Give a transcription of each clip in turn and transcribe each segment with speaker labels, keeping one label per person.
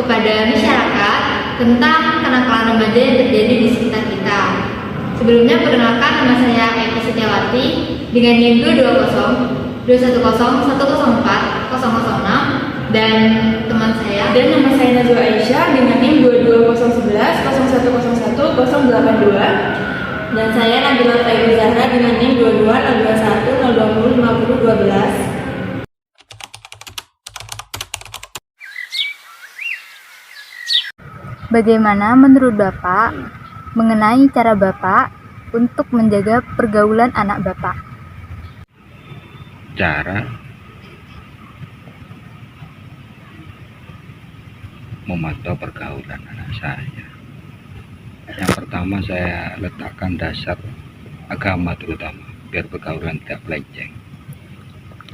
Speaker 1: kepada masyarakat tentang kenakalan remaja yang terjadi di sekitar kita. Sebelumnya perkenalkan, nama saya Eki Setiawati dengan NIM 220 210 104 006 dan teman saya.
Speaker 2: Dan nama saya Najwa Aisyah dengan NIM 22011 0101 082.
Speaker 3: Dan saya Nabila Fairu Zahra dengan NIM 22 021 020 50 12.
Speaker 4: Bagaimana menurut Bapak mengenai cara Bapak untuk menjaga pergaulan anak Bapak?
Speaker 5: Cara memantau pergaulan anak saya. Yang pertama, saya letakkan dasar agama terutama, biar pergaulan tidak melenceng.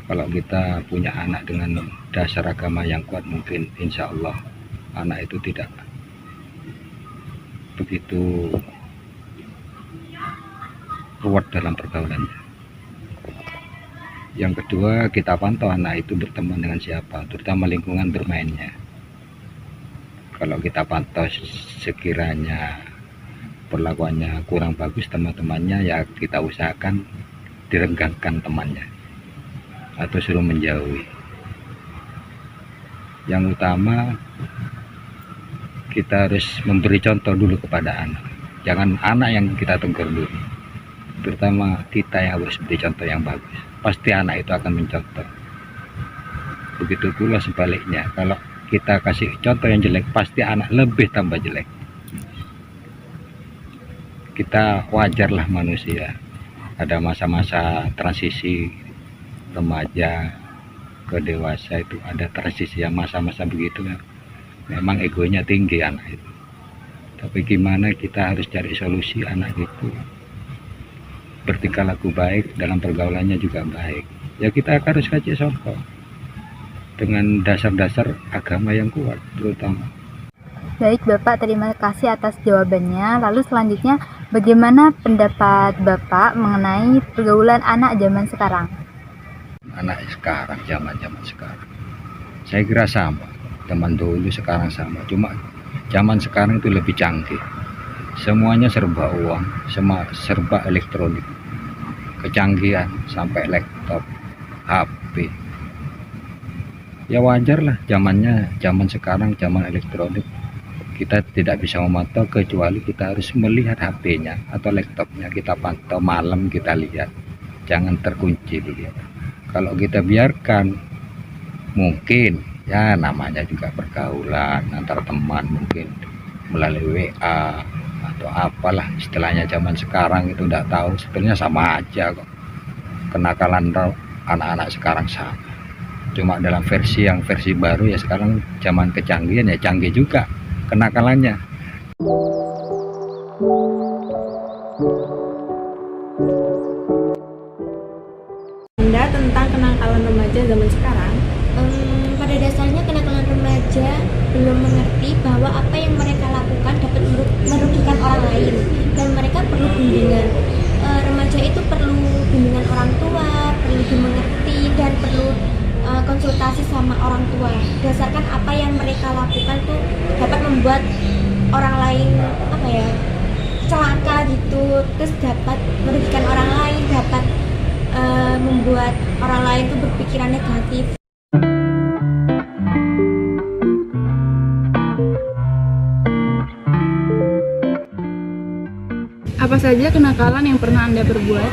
Speaker 5: Kalau kita punya anak dengan dasar agama yang kuat, mungkin insya Allah anak itu tidak begitu ruwet dalam pergaulannya. Yang kedua, kita pantau anak itu berteman dengan siapa, terutama lingkungan bermainnya. Kalau kita pantau sekiranya perlakuannya kurang bagus teman-temannya, ya kita usahakan direnggangkan temannya atau suruh menjauhi. Yang utama, kita harus memberi contoh dulu kepada anak. Jangan anak yang kita tegur dulu, terutama kita yang harus beri contoh yang bagus. Pasti anak itu akan mencontoh. Begitu pula sebaliknya, kalau kita kasih contoh yang jelek, pasti anak lebih tambah jelek. Kita wajarlah manusia, ada masa-masa transisi remaja ke dewasa, itu ada transisi yang masa-masa begitu ya. Memang egonya tinggi anak itu, tapi gimana kita harus cari solusi anak itu bertingkah laku baik, dalam pergaulannya juga baik. Ya kita harus kasih contoh dengan dasar-dasar agama yang kuat terutama.
Speaker 4: Baik Bapak, terima kasih atas jawabannya. Lalu selanjutnya, bagaimana pendapat Bapak mengenai pergaulan anak zaman sekarang?
Speaker 5: Anak sekarang, zaman sekarang, saya kira sama. Zaman dulu sekarang sama, cuma zaman sekarang itu lebih canggih. Semuanya serba uang, serba elektronik, kecanggihan sampai laptop, HP. Ya wajar lah, zaman sekarang, zaman elektronik. Kita tidak bisa memantau kecuali kita harus melihat HP-nya atau laptopnya. Kita pantau malam, kita lihat, jangan terkunci begitu. Kalau kita biarkan, mungkin ya namanya juga pergaulan antar teman, mungkin melalui WA atau apalah istilahnya. Zaman sekarang itu tidak tahu, sebenarnya sama aja kok. Kenakalan anak-anak sekarang sama, cuma dalam versi baru ya. Sekarang zaman kecanggihan ya canggih juga kenakalannya.
Speaker 3: Anda tentang kenakalan remaja zaman sekarang?
Speaker 6: Pada dasarnya kenakalan remaja belum mengerti bahwa apa yang mereka lakukan dapat merugikan orang lain dan mereka perlu bimbingan. Remaja itu perlu bimbingan orang tua, perlu dimengerti dan perlu konsultasi sama orang tua. Berdasarkan apa yang mereka lakukan tuh dapat membuat orang lain celaka gitu, terus dapat merugikan orang lain, dapat membuat orang lain tuh berpikiran negatif.
Speaker 2: Apa saja kenakalan yang pernah Anda perbuat?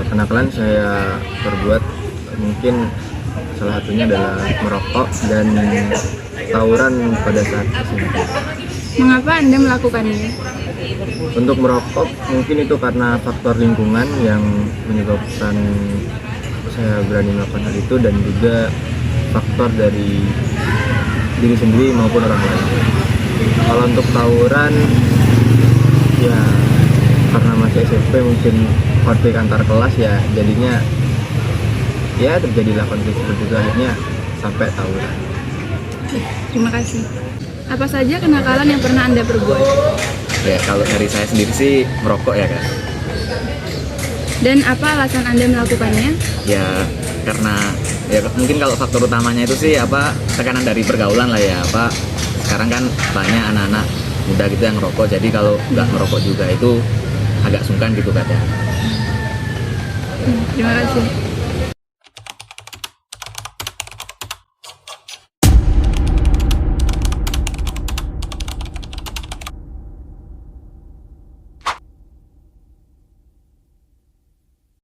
Speaker 7: Kenakalan saya perbuat mungkin salah satunya adalah merokok dan tawuran pada saat SMP.
Speaker 2: Mengapa Anda melakukannya?
Speaker 7: Untuk merokok mungkin itu karena faktor lingkungan yang menyebabkan saya berani melakukan hal itu, dan juga faktor dari diri sendiri maupun orang lain. Kalau untuk tawuran ya karena masih SMP, mungkin konflik antar kelas ya, jadinya ya terjadilah konflik seperti itu, akhirnya sampai tawuran.
Speaker 2: Terima kasih. Apa saja kenakalan yang pernah Anda perbuat?
Speaker 8: Ya, kalau dari saya sendiri sih merokok ya kan.
Speaker 2: Dan apa alasan Anda melakukannya?
Speaker 8: Ya karena ya mungkin kalau faktor utamanya itu sih tekanan dari pergaulan lah ya, sekarang kan banyak anak-anak muda gitu yang ngerokok, jadi kalau nggak ngerokok juga itu agak sungkan gitu kadang.
Speaker 2: Terima kasih.